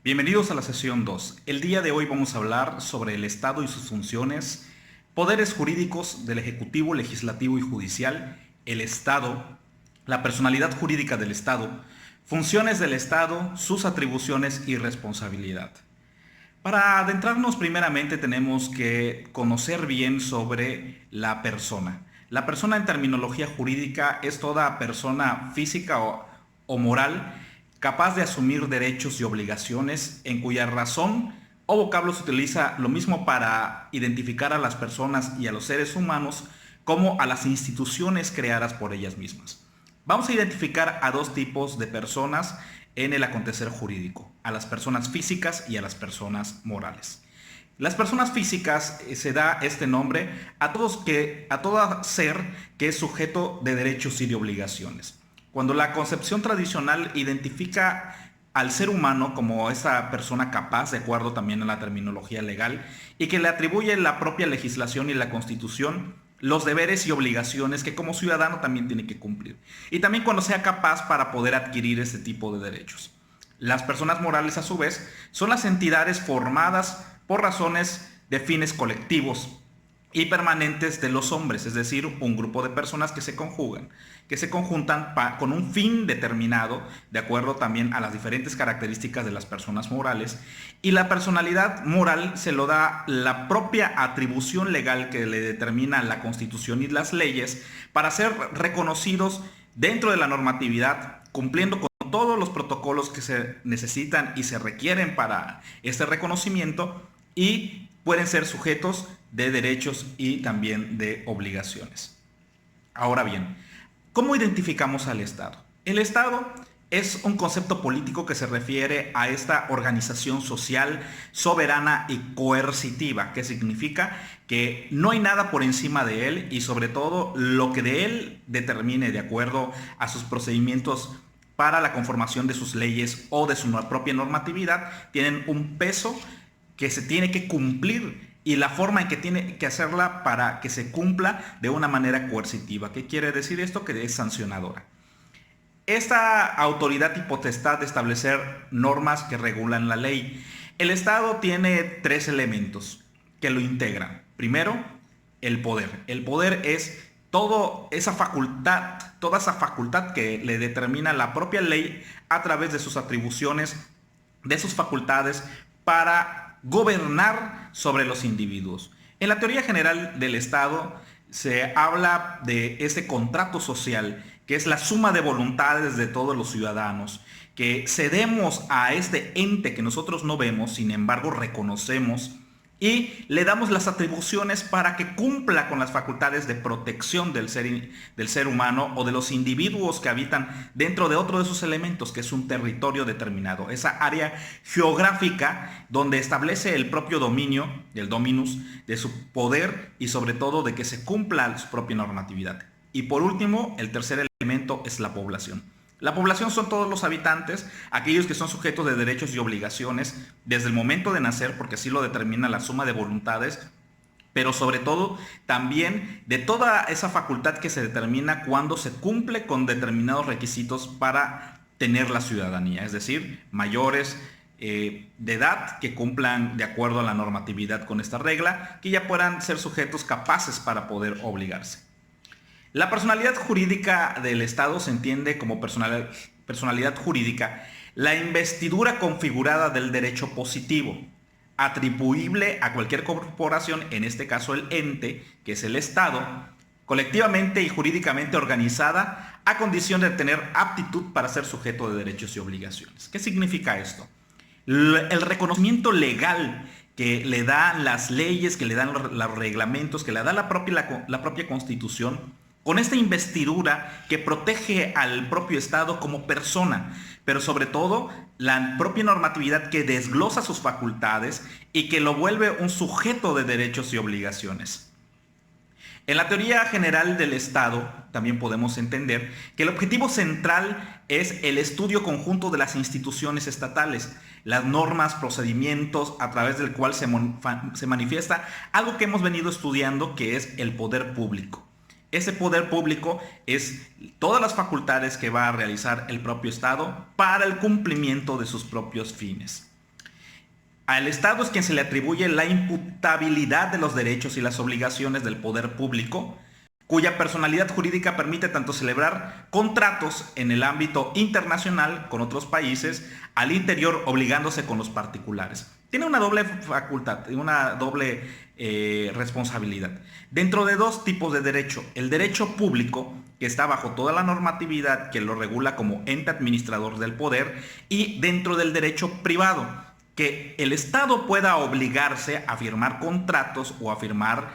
Bienvenidos a la sesión 2. El día de hoy vamos a hablar sobre el Estado y sus funciones, poderes jurídicos del Ejecutivo, Legislativo y Judicial, el Estado, la personalidad jurídica del Estado, funciones del Estado, sus atribuciones y responsabilidad. Para adentrarnos primeramente tenemos que conocer bien sobre la persona. La persona en terminología jurídica es toda persona física o moral capaz de asumir derechos y obligaciones en cuya razón o vocablo se utiliza lo mismo para identificar a las personas y a los seres humanos como a las instituciones creadas por ellas mismas. Vamos a identificar a dos tipos de personas en el acontecer jurídico, a las personas físicas y a las personas morales. Las personas físicas se da este nombre a todo ser que es sujeto de derechos y de obligaciones. Cuando la concepción tradicional identifica al ser humano como esa persona capaz, de acuerdo también a la terminología legal, y que le atribuye la propia legislación y la Constitución los deberes y obligaciones que como ciudadano también tiene que cumplir. Y también cuando sea capaz para poder adquirir este tipo de derechos. Las personas morales, a su vez, son las entidades formadas por razones de fines colectivos y permanentes de los hombres, es decir, un grupo de personas que se conjuntan con un fin determinado, de acuerdo también a las diferentes características de las personas morales, y la personalidad moral se lo da la propia atribución legal que le determina la Constitución y las leyes para ser reconocidos dentro de la normatividad, cumpliendo con todos los protocolos que se necesitan y se requieren para este reconocimiento, y pueden ser sujetos de derechos y también de obligaciones. Ahora bien, ¿cómo identificamos al Estado? El Estado es un concepto político que se refiere a esta organización social soberana y coercitiva, que significa que no hay nada por encima de él y sobre todo lo que de él determine de acuerdo a sus procedimientos para la conformación de sus leyes o de su propia normatividad, tienen un peso que se tiene que cumplir y la forma en que tiene que hacerla para que se cumpla de una manera coercitiva. ¿Qué quiere decir esto? Que es sancionadora. Esta autoridad y potestad de establecer normas que regulan la ley. El Estado tiene tres elementos que lo integran. Primero, el poder. El poder es toda esa facultad que le determina la propia ley a través de sus atribuciones, de sus facultades para gobernar sobre los individuos. En la teoría general del Estado se habla de ese contrato social que es la suma de voluntades de todos los ciudadanos, que cedemos a este ente que nosotros no vemos, sin embargo reconocemos, y le damos las atribuciones para que cumpla con las facultades de protección del ser humano o de los individuos que habitan dentro de otro de sus elementos, que es un territorio determinado, esa área geográfica donde establece el propio dominio, el dominus, de su poder y sobre todo de que se cumpla su propia normatividad. Y por último, el tercer elemento es la población. La población son todos los habitantes, aquellos que son sujetos de derechos y obligaciones desde el momento de nacer, porque así lo determina la suma de voluntades, pero sobre todo también de toda esa facultad que se determina cuando se cumple con determinados requisitos para tener la ciudadanía, es decir, mayores de edad que cumplan de acuerdo a la normatividad con esta regla, que ya puedan ser sujetos capaces para poder obligarse. La personalidad jurídica del Estado se entiende como personalidad jurídica la investidura configurada del derecho positivo, atribuible a cualquier corporación, en este caso el ente, que es el Estado, colectivamente y jurídicamente organizada a condición de tener aptitud para ser sujeto de derechos y obligaciones. ¿Qué significa esto? El reconocimiento legal que le dan las leyes, que le dan los reglamentos, que le da la propia Constitución, con esta investidura que protege al propio Estado como persona, pero sobre todo la propia normatividad que desglosa sus facultades y que lo vuelve un sujeto de derechos y obligaciones. En la teoría general del Estado también podemos entender que el objetivo central es el estudio conjunto de las instituciones estatales, las normas, procedimientos a través del cual se manifiesta algo que hemos venido estudiando, que es el poder público. Ese poder público es todas las facultades que va a realizar el propio Estado para el cumplimiento de sus propios fines. Al Estado es quien se le atribuye la imputabilidad de los derechos y las obligaciones del poder público, cuya personalidad jurídica permite tanto celebrar contratos en el ámbito internacional con otros países, al interior obligándose con los particulares. Tiene una doble facultad, una doble responsabilidad. Dentro de dos tipos de derecho, el derecho público, que está bajo toda la normatividad que lo regula como ente administrador del poder, y dentro del derecho privado, que el Estado pueda obligarse a firmar contratos o a firmar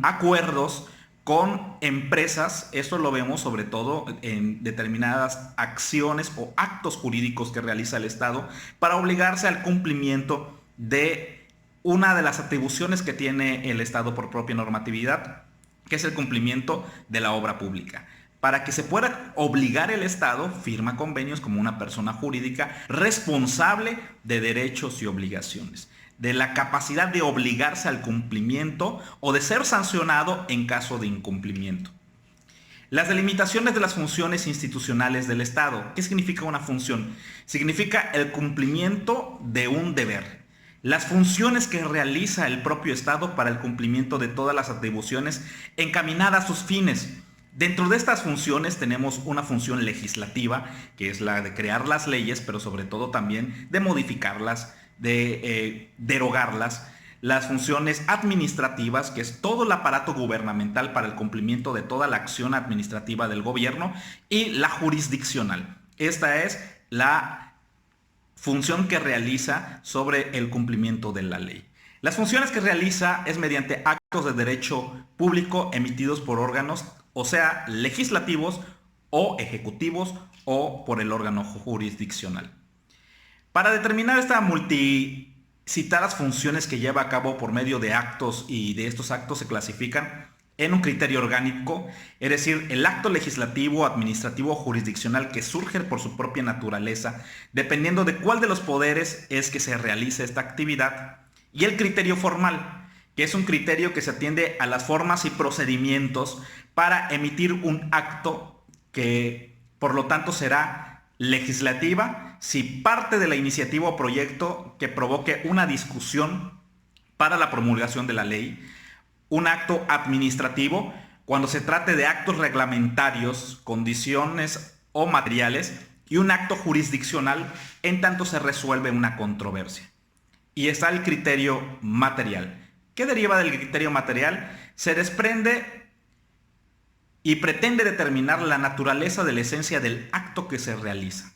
acuerdos con empresas. Esto lo vemos sobre todo en determinadas acciones o actos jurídicos que realiza el Estado para obligarse al cumplimiento de una de las atribuciones que tiene el Estado por propia normatividad, que es el cumplimiento de la obra pública. Para que se pueda obligar el Estado, firma convenios como una persona jurídica responsable de derechos y obligaciones, de la capacidad de obligarse al cumplimiento o de ser sancionado en caso de incumplimiento. Las delimitaciones de las funciones institucionales del Estado. ¿Qué significa una función? Significa el cumplimiento de un deber. Las funciones que realiza el propio Estado para el cumplimiento de todas las atribuciones encaminadas a sus fines. Dentro de estas funciones tenemos una función legislativa, que es la de crear las leyes, pero sobre todo también de modificarlas, de derogarlas. Las funciones administrativas, que es todo el aparato gubernamental para el cumplimiento de toda la acción administrativa del gobierno, y la jurisdiccional. Esta es la función que realiza sobre el cumplimiento de la ley. Las funciones que realiza es mediante actos de derecho público emitidos por órganos, o sea, legislativos o ejecutivos, o por el órgano jurisdiccional. Para determinar estas multicitadas funciones que lleva a cabo por medio de actos, y de estos actos se clasifican en un criterio orgánico, es decir, el acto legislativo, administrativo o jurisdiccional que surge por su propia naturaleza, dependiendo de cuál de los poderes es que se realice esta actividad, y el criterio formal, que es un criterio que se atiende a las formas y procedimientos para emitir un acto que, por lo tanto, será legislativa si parte de la iniciativa o proyecto que provoque una discusión para la promulgación de la ley, un acto administrativo cuando se trate de actos reglamentarios, condiciones o materiales, y un acto jurisdiccional en tanto se resuelve una controversia. Y está el criterio material. ¿Qué deriva del criterio material? Se desprende y pretende determinar la naturaleza de la esencia del acto que se realiza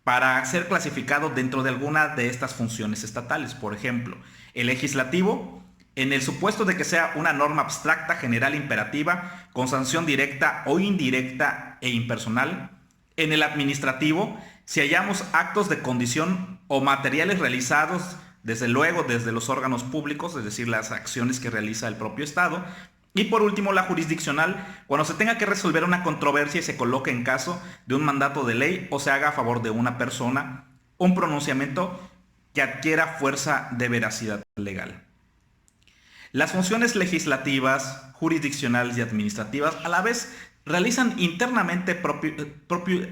para ser clasificado dentro de alguna de estas funciones estatales. Por ejemplo, el legislativo, en el supuesto de que sea una norma abstracta, general, imperativa, con sanción directa o indirecta e impersonal. En el administrativo, si hallamos actos de condición o materiales realizados, desde luego desde los órganos públicos, es decir, las acciones que realiza el propio Estado. Y por último, la jurisdiccional, cuando se tenga que resolver una controversia y se coloque en caso de un mandato de ley o se haga a favor de una persona un pronunciamiento que adquiera fuerza de veracidad legal. Las funciones legislativas, jurisdiccionales y administrativas a la vez realizan internamente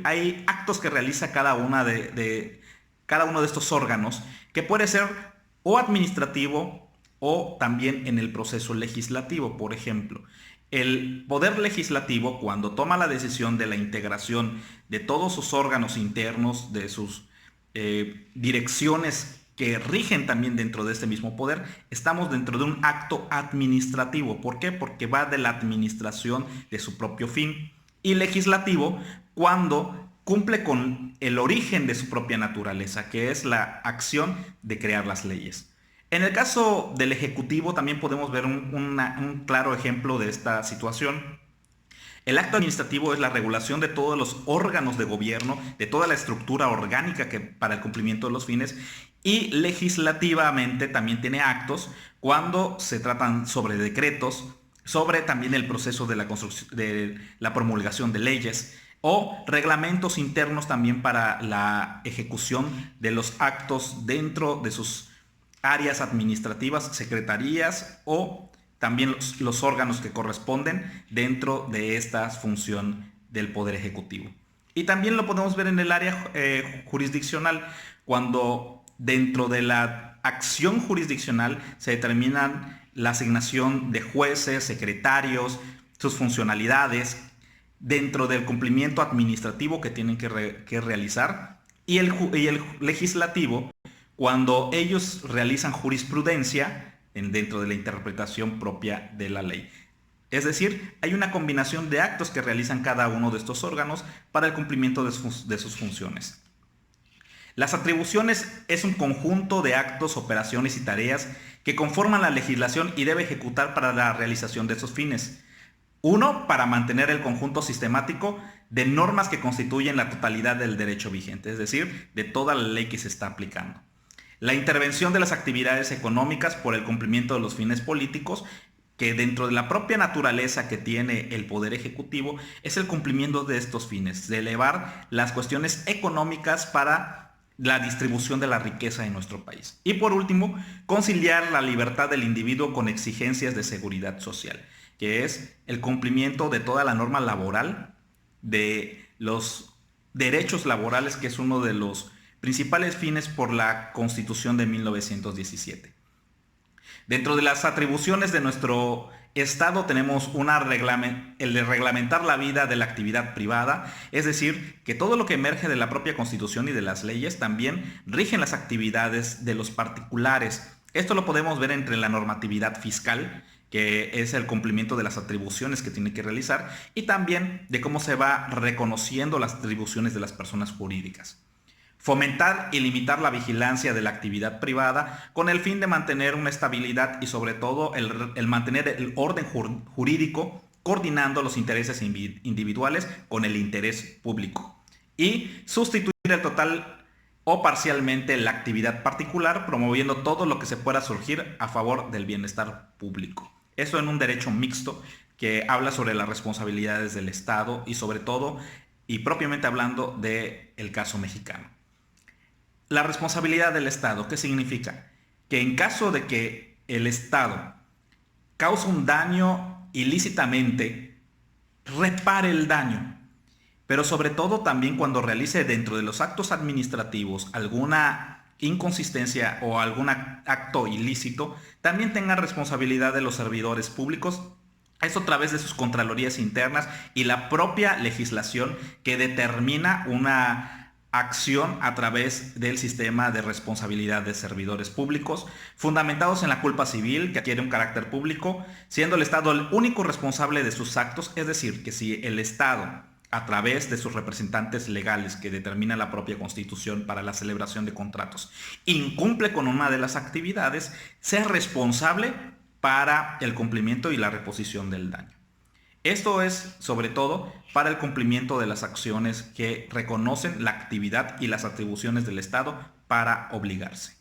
hay actos que realiza cada uno de estos órganos, que puede ser o administrativo o también en el proceso legislativo. Por ejemplo, el poder legislativo, cuando toma la decisión de la integración de todos sus órganos internos, de sus direcciones que rigen también dentro de este mismo poder, estamos dentro de un acto administrativo. ¿Por qué? Porque va de la administración de su propio fin. Y legislativo, cuando cumple con el origen de su propia naturaleza, que es la acción de crear las leyes. En el caso del Ejecutivo también podemos ver un claro ejemplo de esta situación. El acto administrativo es la regulación de todos los órganos de gobierno, de toda la estructura orgánica para el cumplimiento de los fines, y legislativamente también tiene actos cuando se tratan sobre decretos, sobre también el proceso de la promulgación de leyes, o reglamentos internos también para la ejecución de los actos dentro de sus áreas administrativas, secretarías, o también los órganos que corresponden dentro de esta función del Poder Ejecutivo. Y también lo podemos ver en el área jurisdiccional, cuando dentro de la acción jurisdiccional se determinan la asignación de jueces, secretarios, sus funcionalidades, dentro del cumplimiento administrativo que tienen que realizar, y el legislativo, cuando ellos realizan jurisprudencia dentro de la interpretación propia de la ley. Es decir, hay una combinación de actos que realizan cada uno de estos órganos para el cumplimiento de sus funciones. Las atribuciones es un conjunto de actos, operaciones y tareas que conforman la legislación y debe ejecutar para la realización de esos fines. Uno, para mantener el conjunto sistemático de normas que constituyen la totalidad del derecho vigente, es decir, de toda la ley que se está aplicando. La intervención de las actividades económicas por el cumplimiento de los fines políticos, que dentro de la propia naturaleza que tiene el Poder Ejecutivo es el cumplimiento de estos fines, de elevar las cuestiones económicas para la distribución de la riqueza en nuestro país. Y por último, conciliar la libertad del individuo con exigencias de seguridad social, que es el cumplimiento de toda la norma laboral, de los derechos laborales, que es uno de los principales fines por la Constitución de 1917. Dentro de las atribuciones de nuestro Estado tenemos el de reglamentar la vida de la actividad privada, es decir, que todo lo que emerge de la propia Constitución y de las leyes también rigen las actividades de los particulares. Esto lo podemos ver entre la normatividad fiscal, que es el cumplimiento de las atribuciones que tiene que realizar, y también de cómo se va reconociendo las atribuciones de las personas jurídicas. Fomentar y limitar la vigilancia de la actividad privada con el fin de mantener una estabilidad y sobre todo el mantener el orden jurídico, coordinando los intereses individuales con el interés público. Y sustituir el total o parcialmente la actividad particular, promoviendo todo lo que se pueda surgir a favor del bienestar público. Eso en un derecho mixto que habla sobre las responsabilidades del Estado y sobre todo y propiamente hablando del caso mexicano. La responsabilidad del Estado, ¿qué significa? Que en caso de que el Estado cause un daño ilícitamente, repare el daño, pero sobre todo también cuando realice dentro de los actos administrativos alguna inconsistencia o algún acto ilícito, también tenga responsabilidad de los servidores públicos. Esto a través de sus contralorías internas y la propia legislación que determina una acción a través del sistema de responsabilidad de servidores públicos, fundamentados en la culpa civil que adquiere un carácter público, siendo el Estado el único responsable de sus actos, es decir, que si el Estado, a través de sus representantes legales que determina la propia Constitución para la celebración de contratos, incumple con una de las actividades, sea responsable para el cumplimiento y la reposición del daño. Esto es, sobre todo, para el cumplimiento de las acciones que reconocen la actividad y las atribuciones del Estado para obligarse.